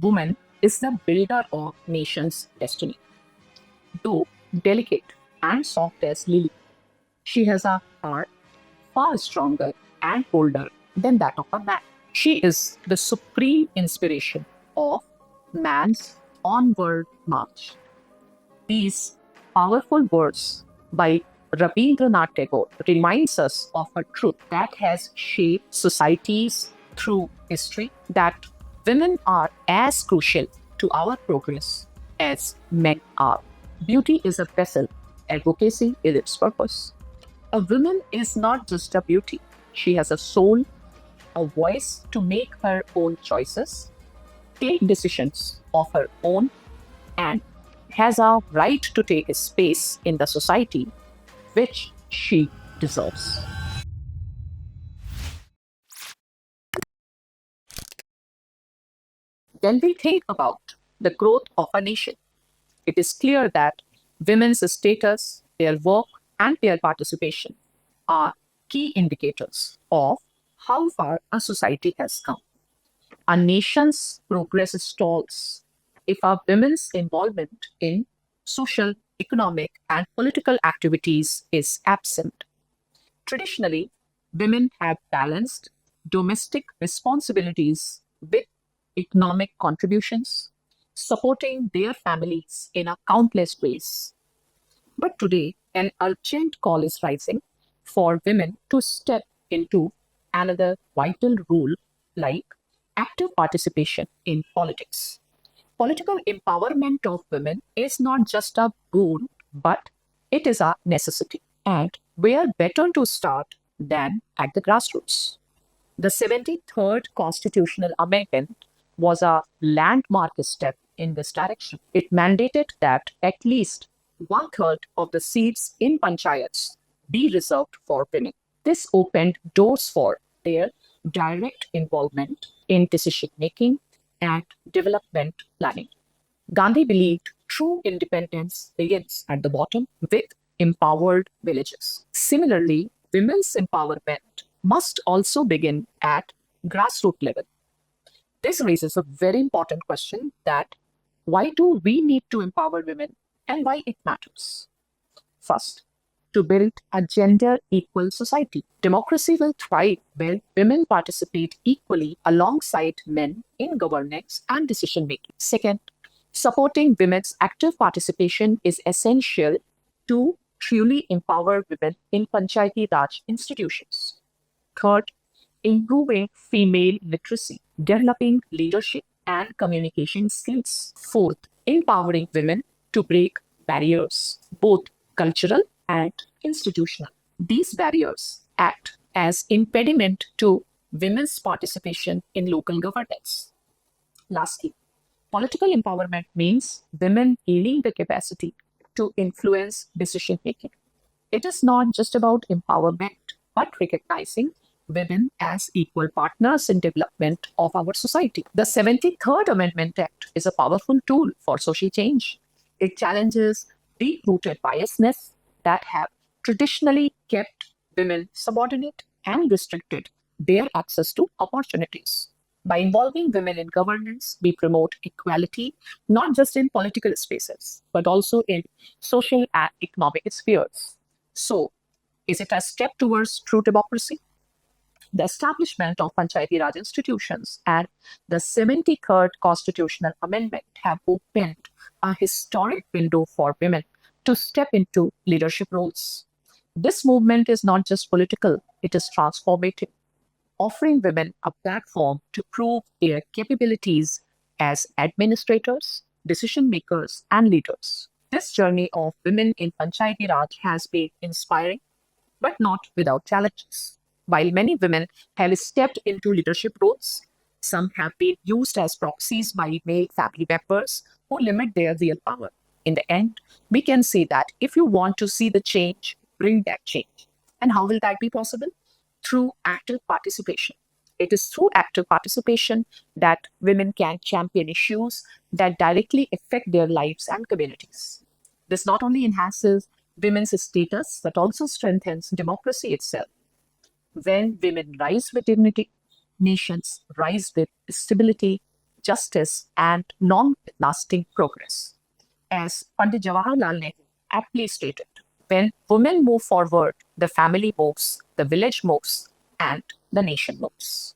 Woman is the builder of nation's destiny. Though delicate and soft as lily, she has a heart far stronger and bolder than that of a man. She is the supreme inspiration of man's onward march. These powerful words by Rabindranath Tagore reminds us of a truth that has shaped societies through history, that women are as crucial to our progress as men are. Beauty is a vessel, advocacy is its purpose. A woman is not just a beauty, she has a soul, a voice to make her own choices, take decisions of her own, and has a right to take a space in the society which she deserves. When we think about the growth of a nation, it is clear that women's status, their work, and their participation are key indicators of how far a society has come. A nation's progress stalls if a women's involvement in social, economic, and political activities is absent. Traditionally, women have balanced domestic responsibilities with economic contributions, supporting their families in a countless ways. But today, an urgent call is rising for women to step into another vital role like active participation in politics. Political empowerment of women is not just a boon, but it is a necessity. And where better to start than at the grassroots? The 73rd Constitutional Amendment was a landmark step in this direction. It mandated that at least one third of the seats in panchayats be reserved for women. This opened doors for their direct involvement in decision making and development planning. Gandhi believed true independence begins at the bottom with empowered villages. Similarly, women's empowerment must also begin at grassroots level. This raises a very important question that why do we need to empower women and why it matters? First, to build a gender equal society. Democracy will thrive when women participate equally alongside men in governance and decision making. Second, supporting women's active participation is essential to truly empower women in Panchayati Raj institutions. Third, improving female literacy, developing leadership and communication skills. Fourth, empowering women to break barriers, both cultural and institutional. These barriers act as impediment to women's participation in local governance. Lastly, political empowerment means women gaining the capacity to influence decision making. It is not just about empowerment, but recognizing women as equal partners in development of our society. The 73rd Amendment Act is a powerful tool for social change. It challenges deep-rooted biasness that have traditionally kept women subordinate and restricted their access to opportunities. By involving women in governance, we promote equality not just in political spaces, but also in social and economic spheres. So, is it a step towards true democracy? The establishment of Panchayati Raj institutions and the 73rd Constitutional Amendment have opened a historic window for women to step into leadership roles. This movement is not just political, it is transformative, offering women a platform to prove their capabilities as administrators, decision makers, and leaders. This journey of women in Panchayati Raj has been inspiring, but not without challenges. While many women have stepped into leadership roles, some have been used as proxies by male family members who limit their real power. In the end, we can say that if you want to see the change, bring that change. And how will that be possible? Through active participation. It is through active participation that women can champion issues that directly affect their lives and communities. This not only enhances women's status, but also strengthens democracy itself. When women rise with dignity, nations rise with stability, justice, and long-lasting progress. As Pandit Jawaharlal Nehru aptly stated, when women move forward, the family moves, the village moves, and the nation moves.